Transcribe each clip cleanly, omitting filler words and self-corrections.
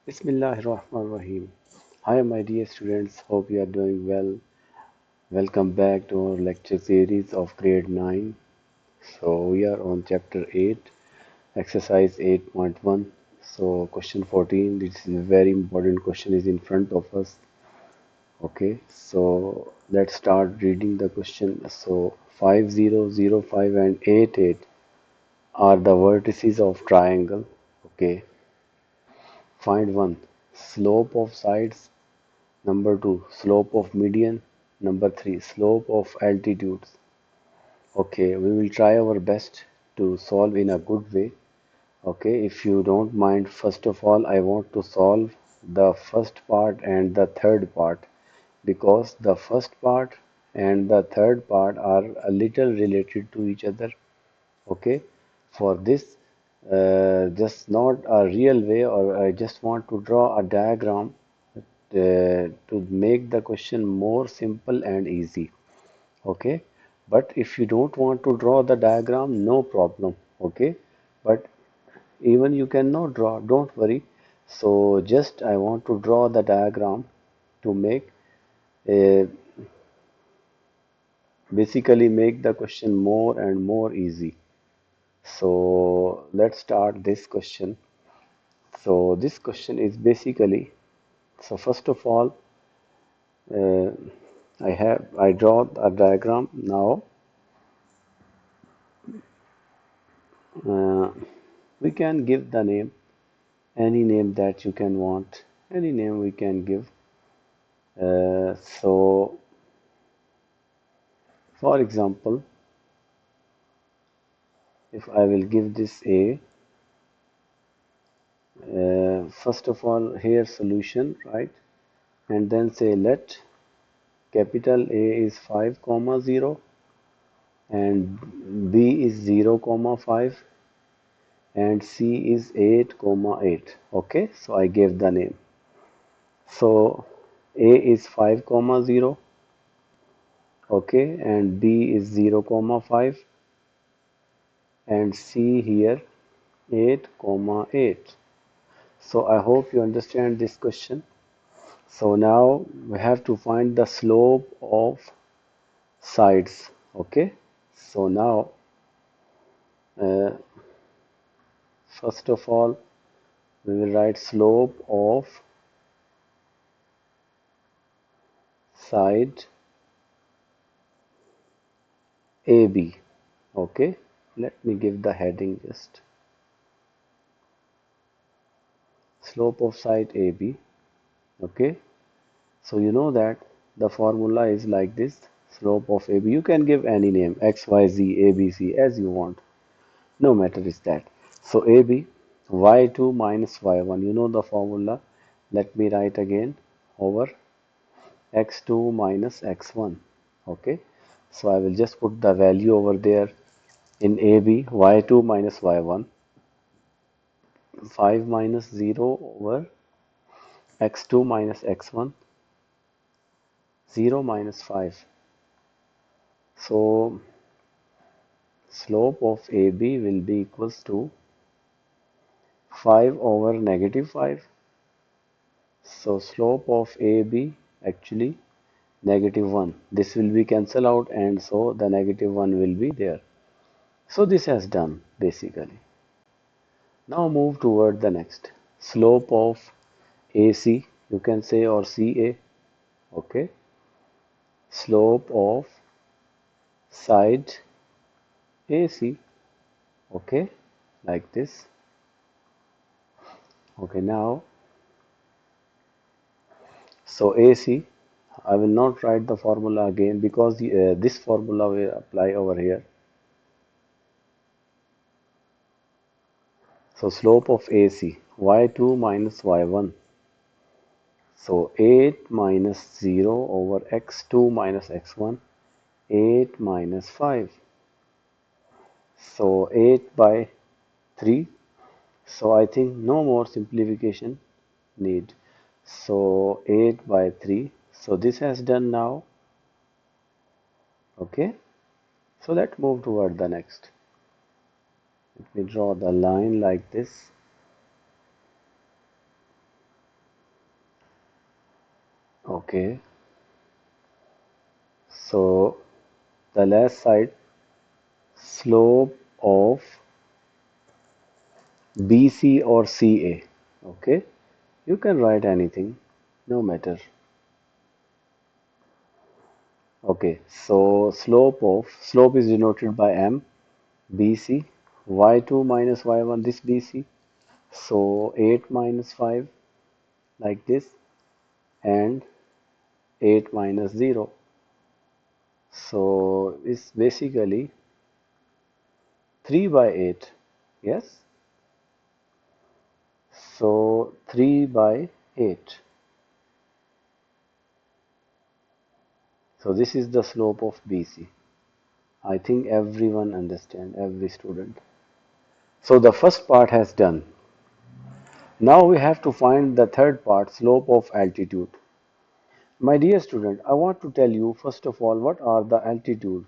Bismillahirrahmanirrahim. Hi, my dear students. Hope you are doing well. Welcome back to our lecture series of grade 9. So, we are on chapter 8, exercise 8.1. So, question 14. This is a very important question is in front of us. Okay, so let's start reading the question. So, 5005 and 88 are the vertices of triangle. Okay, find one. Slope of sides. Number 2, slope of median. Number 3, slope of altitudes. Okay, we will try our best to solve in a good way. Okay, if you don't mind, first of all, I want to solve the first part and the third part because the first part and the third part are a little related to each other. Okay, for this, just not a real way, or I just want to draw a diagram to make the question more simple and easy. Okay, but if you don't want to draw the diagram, no problem. Okay, but even you cannot draw, don't worry. So just I want to draw the diagram to make uh, basically make the question more and more easy. So let's start this question. So this question is basically, so first of all, uh, I draw a diagram now. uh, we can give the name, any name that you can want, any name we can give. So for example, if I will give this a, first of all here solution, right? And then say let capital A is 5 comma 0 and B is 0 comma 5 and C is 8 comma 8. Okay, so I gave the name. So A is 5 comma 0, okay, and B is 0 comma 5 and C here 8 comma 8. So I hope you understand this question. So now we have to find the slope of sides. Okay, so now uh, first of all we will write slope of side AB. Okay, let me give the heading just slope of side AB. Okay, so you know that the formula is like this, slope of AB. You can give any name, X, Y, Z, ABC as you want. No matter is that. So AB, Y2 minus Y1. You know the formula. Let me write again over X2 minus X1. Okay. So I will just put the value over there in AB, Y2 minus Y1. 5 minus 0 over X2 minus X1. 0 minus 5. So slope of AB will be equals to 5 over negative 5. So slope of AB actually negative 1. This will be cancelled out and so the negative 1 will be there. So this has done basically. Now move toward the next. Slope of AC, you can say, or CA. Okay. Slope of side AC. Okay. Like this. Okay. Now, so AC, I will not write the formula again because this formula will apply over here. So slope of AC, y2 minus y1. So 8 minus 0 over x2 minus x1, 8 minus 5. So 8 by 3. So I think no more simplification need. So 8 by 3. So this has done now. Okay. So let's move toward the next. Let me draw the line like this. Okay, so the left side, slope of BC or CA. Okay, you can write anything, no matter. Okay, so slope is denoted by M, BC, y2 minus y1, this BC. So 8 minus 5, like this, and 8 minus 0. So it's basically 3 by 8. Yes, so 3 by 8. So this is the slope of BC. I think everyone understand, every student. So the first part has done. Now we have to find the third part, slope of altitude. My dear student, I want to tell you first of all what are the altitude.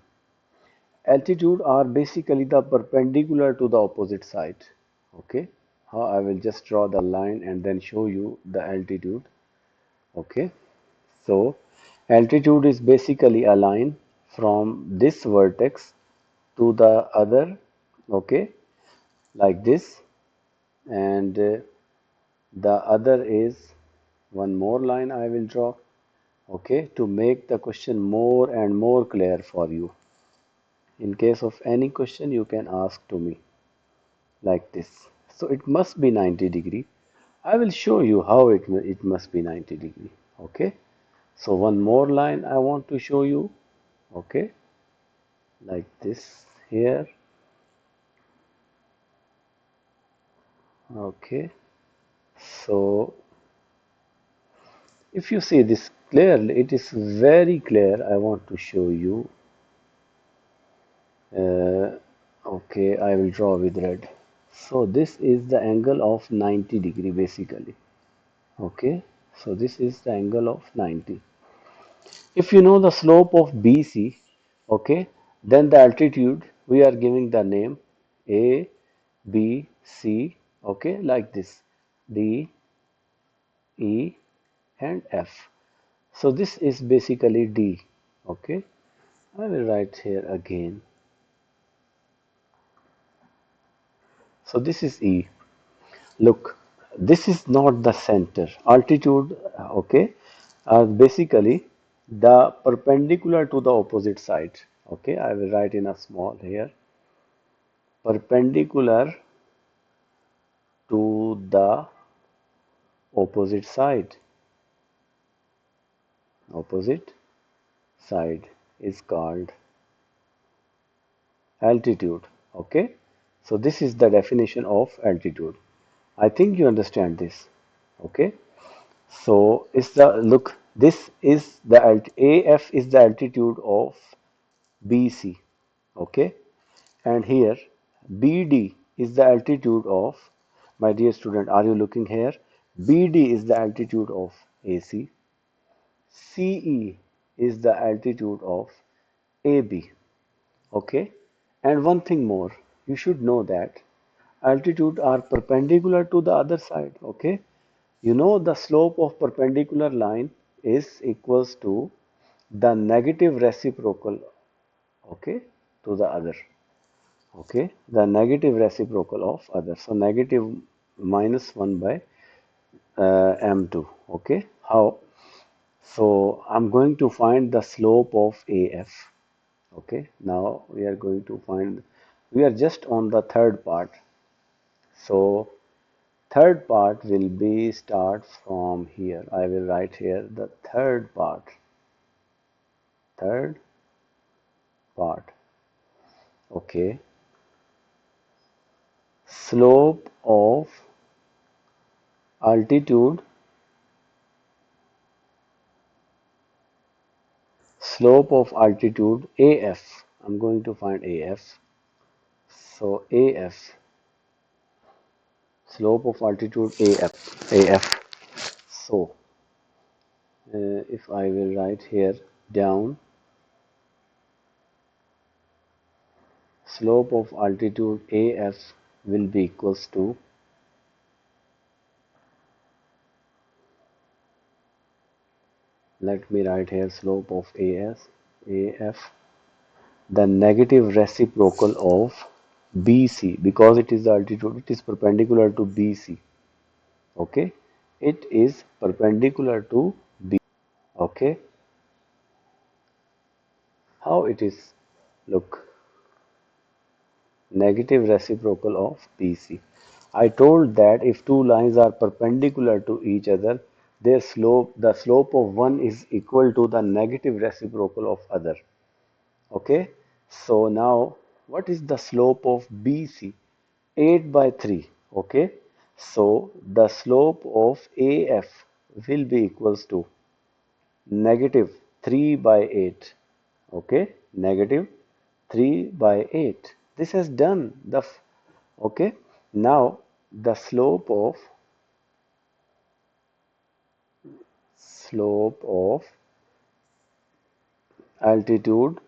Altitude are basically the perpendicular to the opposite side. Okay, how I will just draw the line and then show you the altitude. Okay, so altitude is basically a line from this vertex to the other. Okay, like this, and the other is one more line I will draw. Okay, to make the question more and more clear for you. In case of any question, you can ask to me like this. So it must be 90 degree. I will show you how it must be 90 degree. Okay. So one more line I want to show you. Okay. Like this here. Okay. So if you see this clearly, it is very clear. I want to show you. Uh, okay, I will draw with red. So this is the angle of 90 degree basically. Okay, so this is the angle of 90. If you know the slope of BC, okay, then the altitude we are giving the name A, B, C, okay, like this, D, E, and F. So this is basically D, okay. I will write here again. So this is E. Look, this is not the center. Altitude, okay, are basically the perpendicular to the opposite side. Okay, I will write in a small here. Perpendicular to the opposite side. Opposite side is called altitude. Okay, so this is the definition of altitude. I think you understand this. Okay. So it's the look. This is the AF is the altitude of BC. Okay, and here BD is the altitude of, my dear student. Are you looking here? BD is the altitude of AC. CE is the altitude of AB. Okay, and one thing more, you should know that altitude are perpendicular to the other side. Okay, you know the slope of perpendicular line is equals to the negative reciprocal, okay, to the other. Okay, the negative reciprocal of other. So negative minus 1 by m2. Okay, how? So I'm going to find the slope of AF. Okay, now we are going to find, we are just on the third part. So third part will be start from here. I will write here the third part. Third part. Okay. Slope of altitude. Slope of altitude AF. I'm going to find AF. So AF. Slope of altitude AF. AF. So if I will write here down, slope of altitude AF will be equals to Let me write here slope of AF, the negative reciprocal of BC, because it is the altitude, it is perpendicular to BC. Okay, it is perpendicular to B. Okay, how it is? Look, negative reciprocal of BC. I told that if two lines are perpendicular to each other, their slope, the slope of one is equal to the negative reciprocal of other. Okay, so now what is the slope of BC? 8 by 3. Okay, so the slope of AF will be equals to negative 3 by 8. Okay, negative 3 by 8. This has done the okay. Now the slope of altitude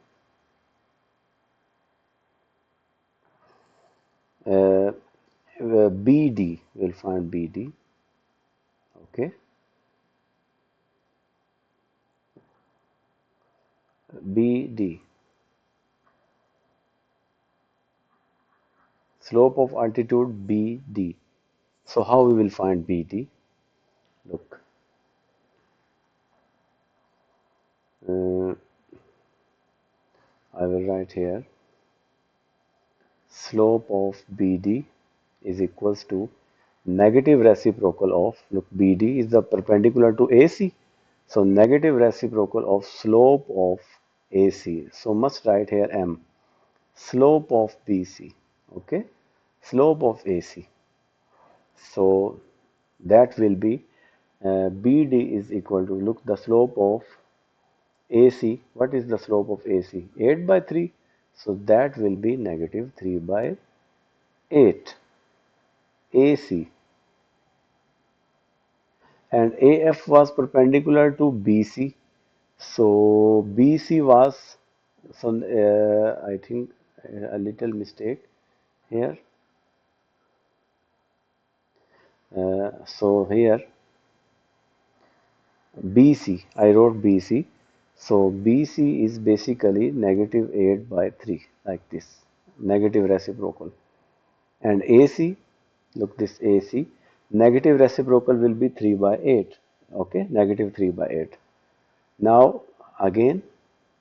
uh, BD, will find BD. Okay, BD, slope of altitude BD. So how we will find BD? Look, uh, I will write here slope of BD is equals to negative reciprocal of, look, BD is the perpendicular to AC, so negative reciprocal of slope of AC, so must write here M, slope of BC. Okay, slope of AC, so that will be BD is equal to, look, the slope of AC, what is the slope of AC? 8 by 3, so that will be negative 3 by 8 AC, and AF was perpendicular to BC, so BC was, so I think a little mistake here, so here BC, I wrote BC, so BC is basically negative 8 by 3, like this, negative reciprocal, and AC, look, this AC, negative reciprocal will be 3 by 8, okay, negative 3 by 8. Now again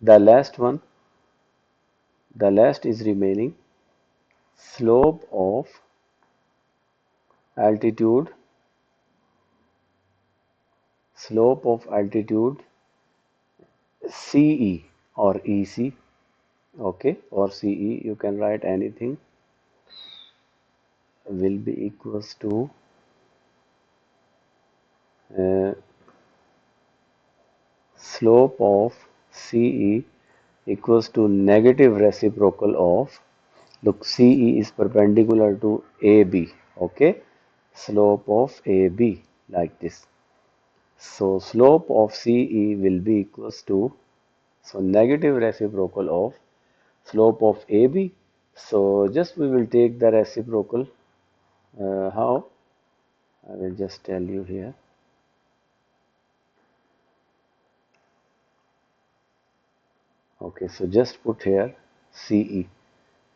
the last one, the last is remaining slope of altitude, slope of altitude CE or EC, okay, or CE, you can write anything, will be equals to uh, slope of CE equals to negative reciprocal of, look, CE is perpendicular to AB, okay, slope of AB, like this. So slope of CE will be equals to, so negative reciprocal of slope of AB. So just we will take the reciprocal. How? I will just tell you here. Okay, so just put here CE.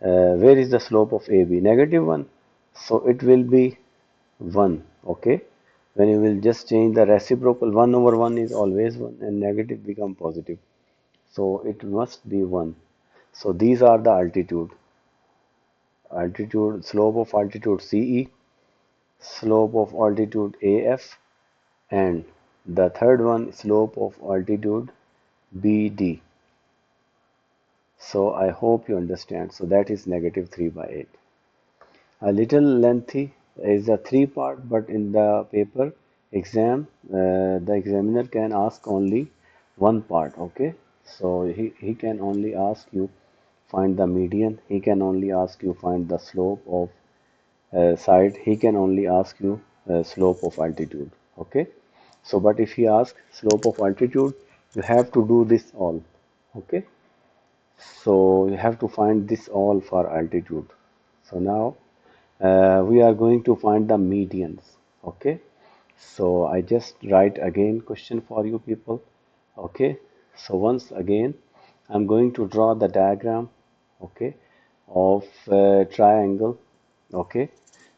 Where is the slope of AB? Negative 1. So it will be 1. Okay. When you will just change the reciprocal, 1 over 1 is always 1 and negative become positive. So it must be 1. So these are the altitude, slope of altitude CE, slope of altitude AF, and the third one, slope of altitude BD. So I hope you understand. So that is negative 3 by 8. A little lengthy is a three part, but in the paper exam, the examiner can ask only one part. Okay, so he can only ask you find the median, he can only ask you find the slope of side, he can only ask you slope of altitude. Okay, so but if he asks slope of altitude, you have to do this all. Okay, so you have to find this all for altitude. So now we are going to find the medians. Okay, so I just write again question for you people. Okay, so once again, I'm going to draw the diagram, okay, of triangle. Okay,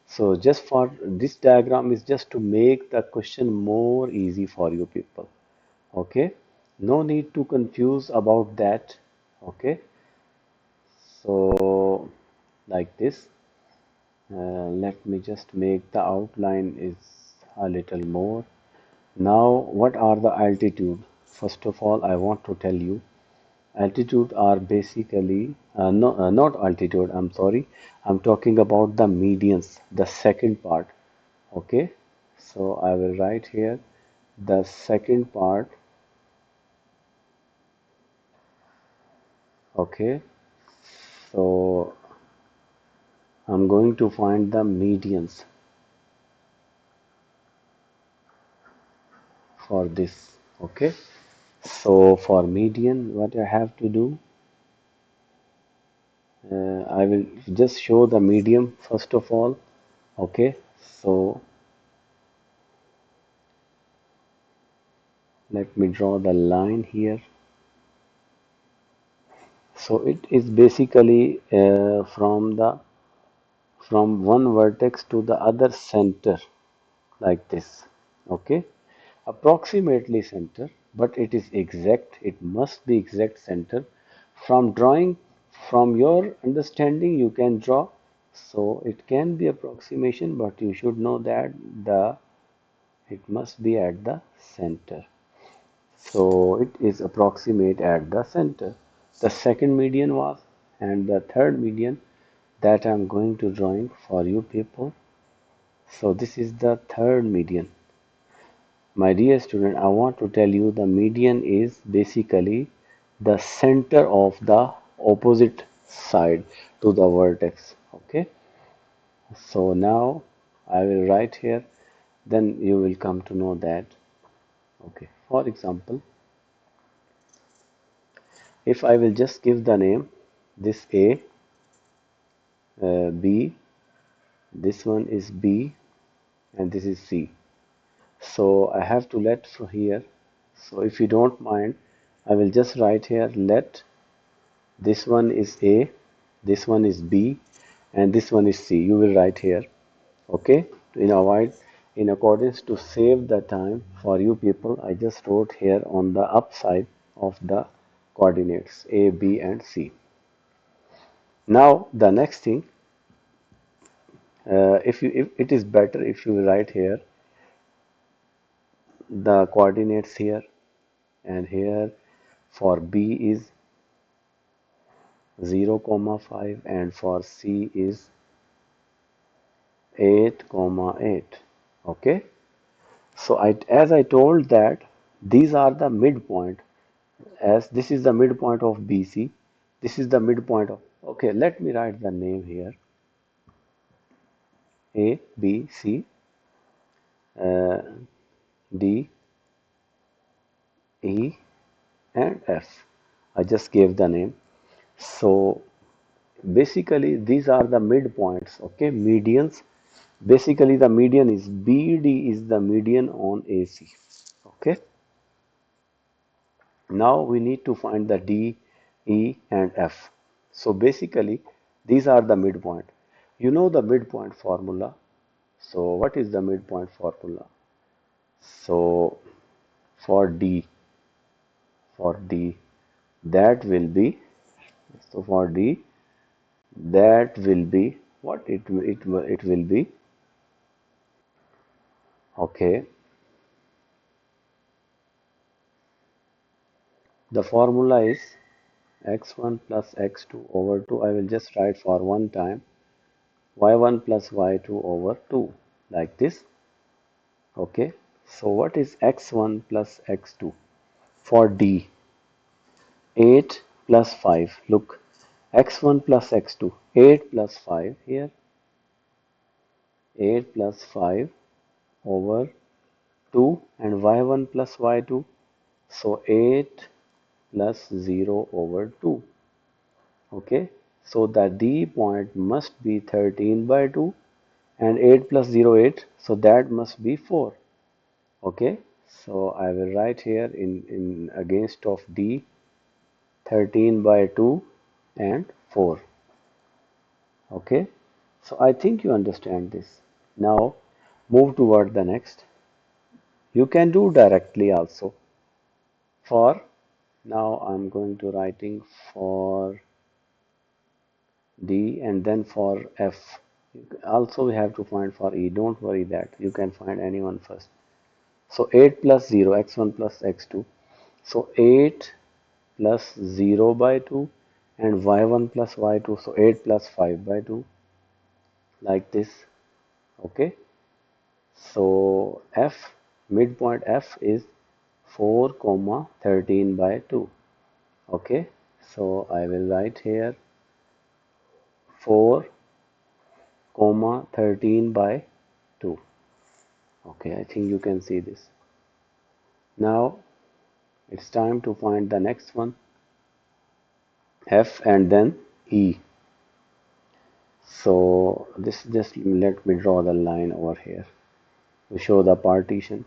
so just for this diagram is just to make the question more easy for you people. Okay, no need to confuse about that. Okay, so like this, let me just make the outline is a little more. Now, what are the altitude? First of all, I want to tell you, altitude are basically no, not altitude. I'm sorry. I'm talking about the medians, the second part. Okay, so I will write here the second part. Okay, so I'm going to find the medians for this. Okay, so for median, what I have to do, I will just show the medium first of all. Okay, so let me draw the line here. So it is basically from one vertex to the other center like this. Okay, approximately center, but it is exact. It must be exact center. From drawing, from your understanding, you can draw. So it can be approximation, but you should know that the it must be at the center. So it is approximate at the center. The second median was, and the third median that I'm going to drawing for you people. So this is the third median. My dear student, I want to tell you the median is basically the center of the opposite side to the vertex. Okay. So now I will write here, then you will come to know that. Okay. For example, if I will just give the name, this A, B, this one is B, and this is C. So I have to let from here. So if you don't mind, I will just write here let this one is A, this one is B, and this one is C. You will write here. Okay? In avoid in accordance to save the time for you people, I just wrote here on the upside of the coordinates A, B, and C. Now the next thing, if it is better if you write here the coordinates here, and here for B is 0 comma 5 and for C is 8 comma 8. Okay, so as I told that these are the midpoint, as this is the midpoint of BC, this is the midpoint of, okay, let me write the name here, A, B, C, uh, D, E, and F. I just gave the name. So basically these are the midpoints. Okay, medians. Basically the median is BD is the median on AC. Okay, now we need to find the D, E, and F. So basically these are the midpoint. You know the midpoint formula. So what is the midpoint formula? So for D, for D, that will be, so for D, that will be what it will be. Okay, the formula is x1 plus x2 over 2. I will just write for one time y1 plus y2 over 2 like this. Okay, so what is x1 plus x2 for D? 8 plus 5. Look, x1 plus x2, 8 plus 5 here, 8 plus 5 over 2, and y1 plus y2, so 8 plus 0 over 2. Okay, so the D point must be 13 by 2, and 8 plus 0 8, so that must be 4. Okay, So I will write here in against of D 13 by 2 and 4. Okay, so I think you understand this. Now move toward the next. You can do directly also. For now I'm going to writing for D and then for F. Also we have to find for E. Don't worry that. You can find anyone first. So 8 plus 0, x1 plus x2. So 8 plus 0 by 2 and y1 plus y2. So 8 plus 5 by 2 like this. Okay. So F, midpoint F is 4 comma 13 by 2. Okay. So I will write here 4 comma 13 by 2. Okay, I think you can see this. Now it's time to find the next one, F and then E. So this, just let me draw the line over here to show the partition.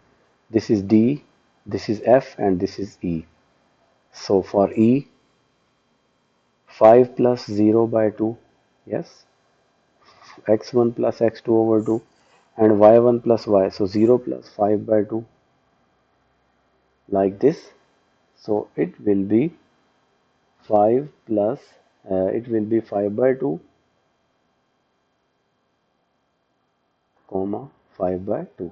This is D, this is F, and this is E. So for E, 5 plus 0 by 2, yes, x1 plus x2 over 2, and y1 plus y, so 0 plus 5 by 2, like this. So it will be 5 plus, it will be 5 by 2, comma 5 by 2.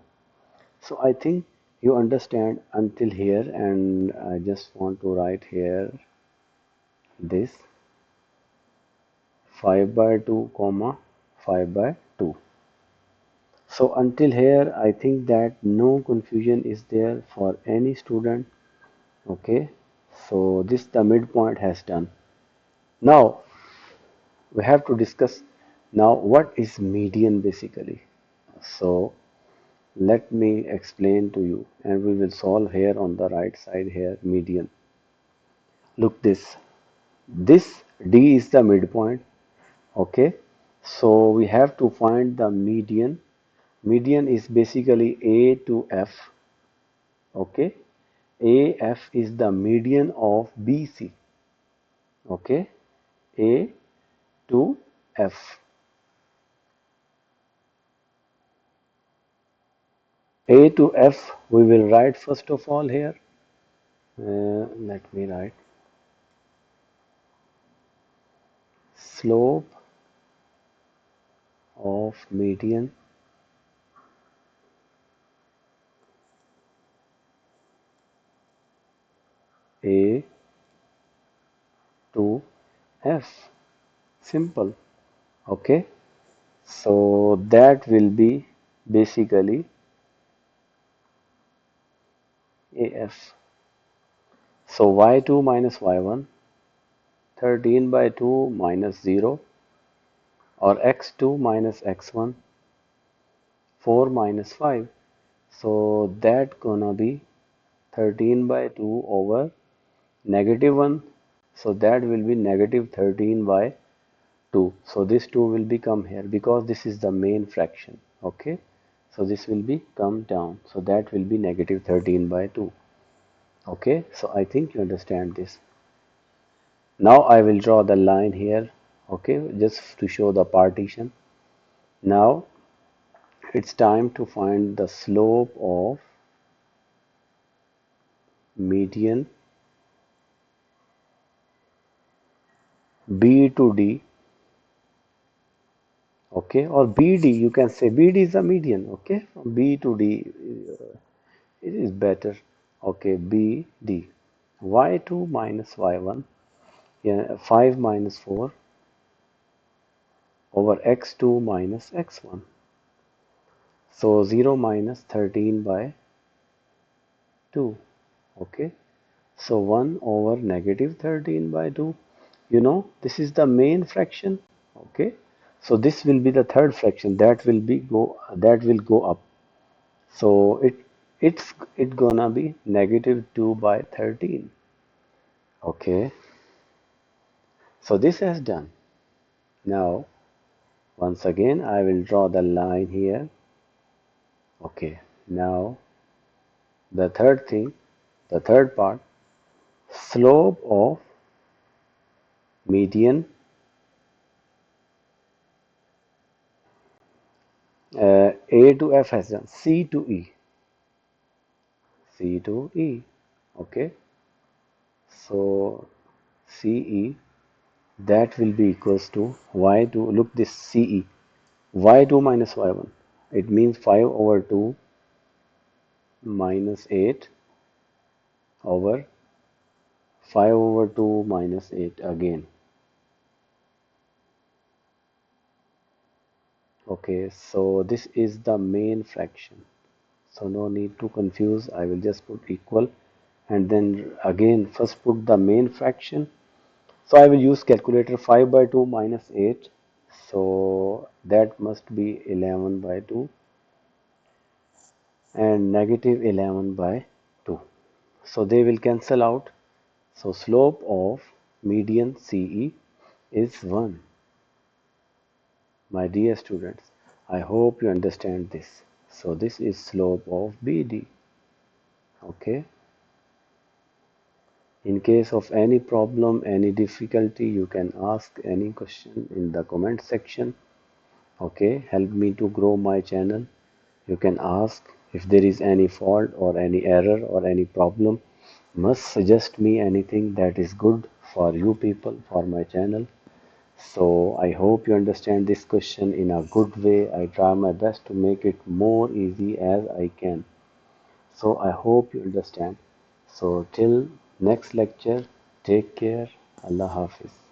So I think you understand until here, and I just want to write here this 5 by 2 comma 5 by 2. So until here I think that no confusion is there for any student. Okay, so this the midpoint has done. Now we have to discuss now what is median basically. So let me explain to you, and we will solve here on the right side here median. Look this D is the midpoint. Okay, so we have to find the median. Median is basically A to F. Okay, AF is the median of BC. Okay, A to F. A to F we will write first of all here. Let me write slope of median A to F. Simple. Okay, so that will be basically AF. So y2 minus y1, 13 by 2 minus 0, or x2 minus x1, 4 minus 5. So that gonna be 13 by 2 over negative 1. So that will be negative 13 by 2. So this 2 will become here because this is the main fraction. Okay, so this will be come down, so that will be negative 13 by 2. Okay, so I think you understand this. Now I will draw the line here. Okay, just to show the partition. Now it's time to find the slope of median B to D. Okay, or BD, you can say BD is the median. Okay, from B to D, it is better. Okay, BD, y2 minus y1, yeah, 5 minus 4 over x2 minus x1. So 0 minus 13 by 2. Okay, so 1 over negative 13 by 2. You know, this is the main fraction. Okay, so this will be the third fraction that will be go up. So it gonna be negative 2 by 13. Okay, so this has done. Now once again I will draw the line here. Okay, now The third thing, the third part, slope of median A to F has done C to E. C to E. Okay. So CE, that will be equals to Y2. Look this CE. Y2 minus Y1. It means 5 over 2 minus 8 over 5 over 2 minus 8 again. Okay, so this is the main fraction. So no need to confuse. I will just put equal and then again first put the main fraction. So I will use calculator. 5 by 2 minus 8. So that must be 11 by 2 and negative 11 by 2. So they will cancel out. So slope of median CE is 1. My dear students, I hope you understand this. So this is slope of BD. Okay. In case of any problem, any difficulty, you can ask any question in the comment section. Okay, help me to grow my channel. You can ask if there is any fault or any error or any problem. Must suggest me anything that is good for you people, for my channel. So I hope you understand this question in a good way. I try my best to make it more easy as I can. So I hope you understand. So till next lecture, take care. Allah Hafiz.